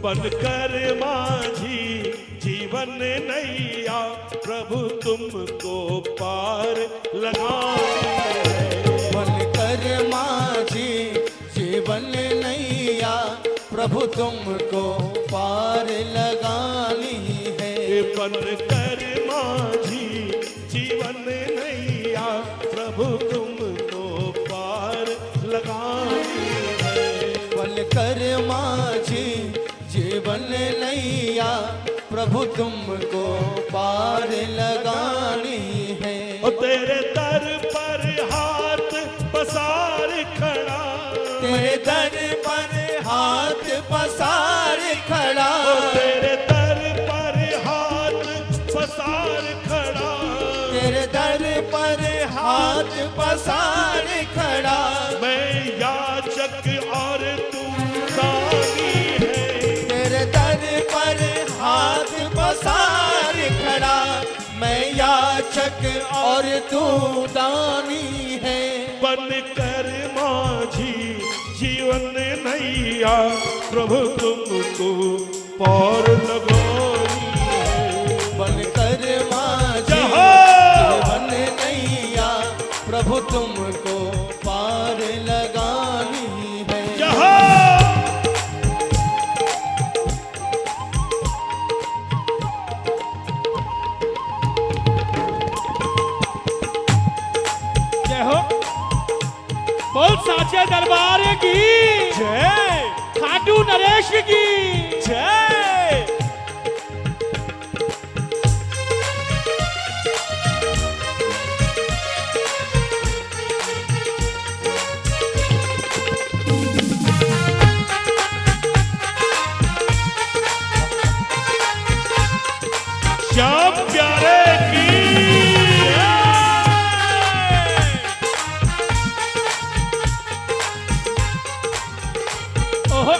बनकर माझी जीवन नैया प्रभु तुमको पार लगानी है। बनकर माझी जीवन नैया प्रभु तुमको पार लगानी है। बनकर माझी जीवन नैया प्रभु तुमको पार लगानी है। बनकर माझी जीवन नैया प्रभु तुमको पार लगानी है। और तेरे दर पर हाथ पसार खड़ा, तेरे दर पर हाथ पसार खड़ा, तेरे दर पर हाथ पसार खड़ा, तेरे दर पर हाथ पसार खड़ा। मैं याचक और तू दानी है। तेरे दर पर हाथ पसार खड़ा, मैं याचक और तू दानी है। बनकर माझी जीवन नैया प्रभु तुमको पार लगानी है। बनकर माझी जीवन नैया प्रभु तुमको पार लगानी है। जय हो। बोल साचे दरबार की जय, खाटू नरेश की जय। श्याम प्यारे की ओहो।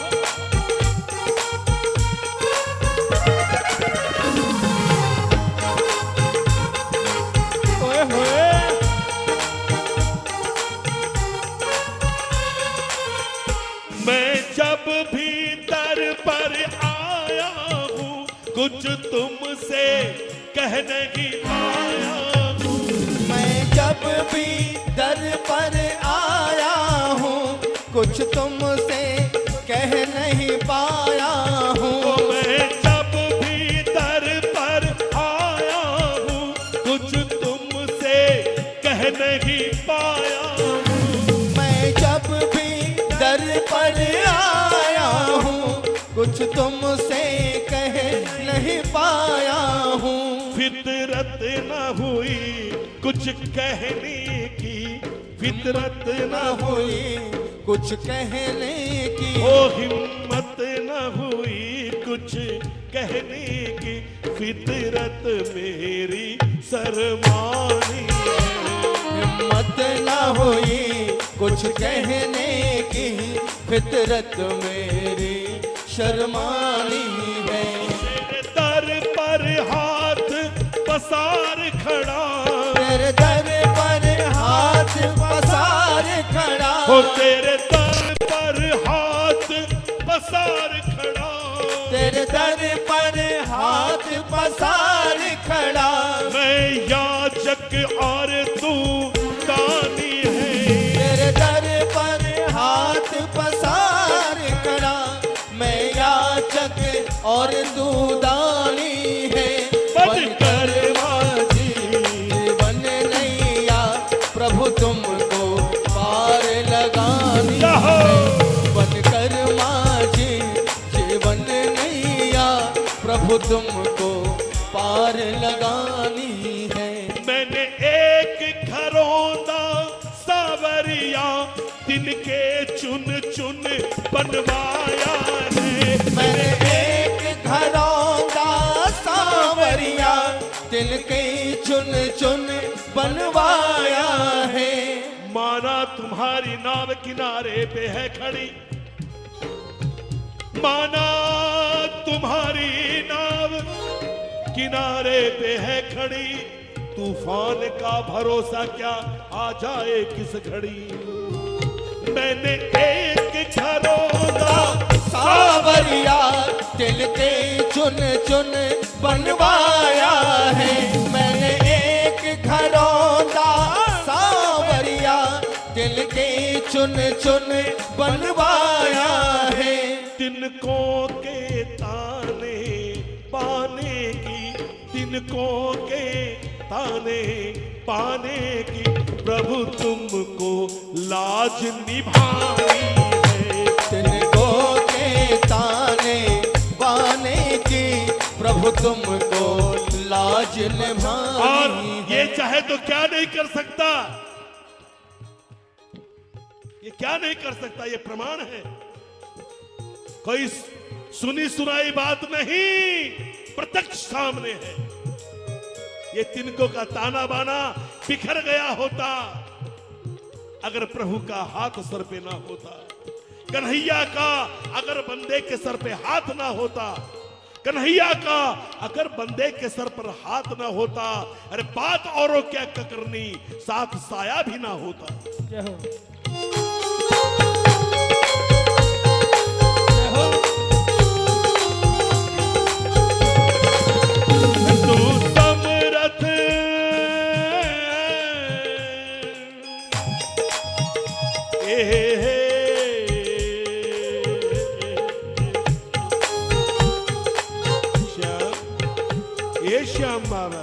ओए होए। मैं जब भी दर पर आया हूँ कुछ तुमसे कह नहीं पाया हूँ। मैं जब भी दर पर आया हूँ कुछ तुमसे कह नहीं पाया हूँ। मैं जब भी दर पर आया हूँ कुछ तुमसे कह नहीं पाया हूँ। मैं जब भी दर पर आया हूँ कुछ तुमसे कह नहीं पाया हूँ। फितरत न हुई कुछ कहने की, फितरत न हुई कुछ कहने की, ओ हिम्मत न हुई कुछ कहने की, फितरत मेरी शर्मानी है। हिम्मत न हुई कुछ कहने की, फितरत मेरी शर्मानी है। तेरे दर पर हाथ पसार खड़ा, तेरे दर पर हाथ पसार खड़ा, हो तेरे दर पर हाथ पसार खड़ा, तेरे दर पर हाथ पसार खड़ा। मैं याचक और तू दानी है। तेरे दर पर हाथ पसार खड़ा, मैं याचक और तू दानी है। बनकर माझी जीवन नैया प्रभु तुमको पार लगानी है। बनकर माझी जीवन नैया प्रभु तुमको पार लगानी है। मैंने एक घरौंदा सावरिया दिन के चुन चुन बनवाया है। मैंने एक घरौंदा सावरिया दिल के चुन चुन बनवाया है। माना तुम्हारी नाव किनारे पे है खड़ी, माना तुम्हारी नाव किनारे पे है खड़ी, तूफान का भरोसा क्या आ जाए किस घड़ी। मैंने एक घरौंदा सावरिया चुन बनवाया है। मैंने एक घरौंदा सांवरिया दिल के चुन चुन बनवाया है। तिनकों के ताने पाने की, तिनकों के ताने पाने की प्रभु तुमको लाज निभानी है। तिनकों के ताने बाने की प्रभु तुमको लाज और निभानी ये है। चाहे तो क्या नहीं कर सकता, ये क्या नहीं कर सकता, ये प्रमाण है। कोई सुनी सुनाई बात नहीं, प्रत्यक्ष सामने है। ये तिनको का ताना बाना बिखर गया होता अगर प्रभु का हाथ सर पे ना होता, कन्हैया का अगर बंदे के सर पे हाथ ना होता, कन्हैया का अगर बंदे के सर पर हाथ ना होता, अरे बात औरों क्या करनी, साथ साया भी ना होता। जय हो, जय हो। तू समरथ श्याम बाबा,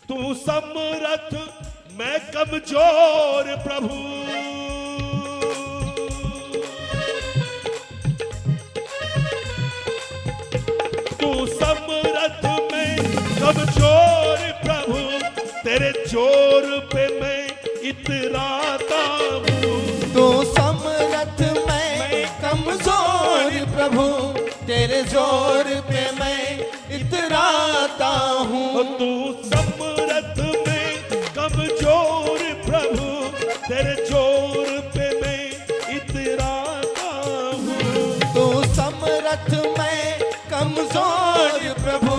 तू समरथ मैं कमजोर प्रभु, तू समरथ मैं कमजोर प्रभु, तेरे जोर पे मैं इतराता हूँ। तू समरथ मैं कमजोर प्रभु तेरे जोर पे मैं इतराता हूँ। तू समरथ में कमजोर प्रभु, तेरे जोर पे मैं इतराता हूँ। तू समरथ में कमजोर प्रभु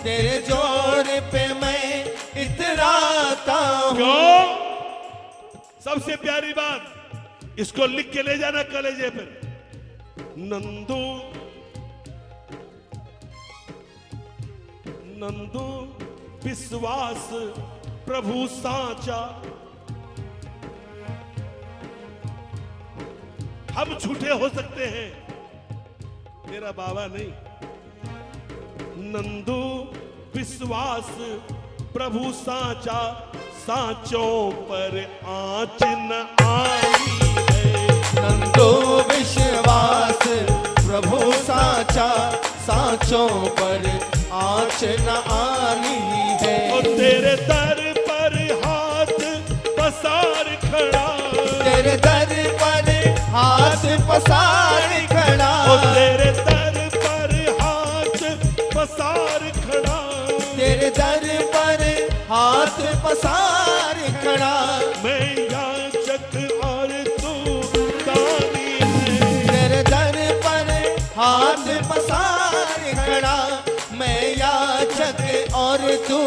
तेरे जोर पे मैं इतराता हूँ। क्यों? सबसे प्यारी बात, इसको लिख के ले जाना कलेजे पर। नंदू नंदू विश्वास प्रभु साचा, हम झूठे हो सकते हैं, तेरा बाबा नहीं। नंदू विश्वास प्रभु साचा, साचों पर आँच न आई है। नंदो विश्वास प्रभु साचा, साचों पर आँच न आनी है। और तेरे दर पर हाथ पसार खड़ा, तेरे दर पर हाथ पसार खड़ा, और तेरे दर पर हाथ पसार खड़ा, तेरे दर पर हाथ पसार खड़ा। मैं याचक और तू दानी है। तेरे दर पर हाथ पसार खड़ा, मैं याचक और तू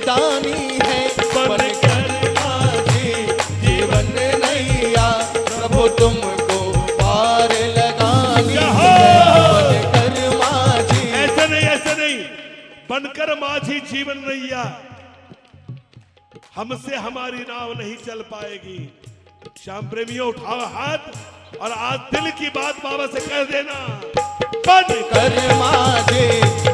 दानी है। बनकर माझी जीवन नैया प्रभु तुमको पार लगानी है। बनकर माझी, ऐसे नहीं, बनकर माझी जीवन नैया, हमसे हमारी नाव नहीं चल पाएगी। श्याम प्रेमियों उठाओ हाथ और आज दिल की बात बाबा से कह देना। बनकर माझी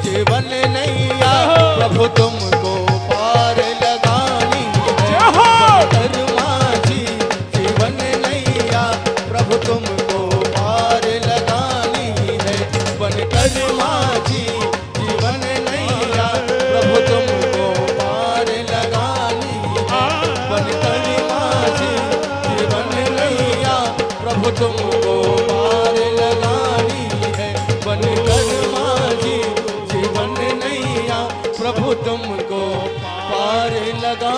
जीवन नैया प्रभु तुमको पार लगानी है। बनकर माझी जीवन नैया प्रभु तुमको पार लगानी है। बनकर माझी जीवन नैया प्रभु तुमको पार लगानी है। बनकर माझी जीवन नैया प्रभु तुमको पार लगानी है। बनकर माझी जीवन नैया प्रभु तुमको पार लगा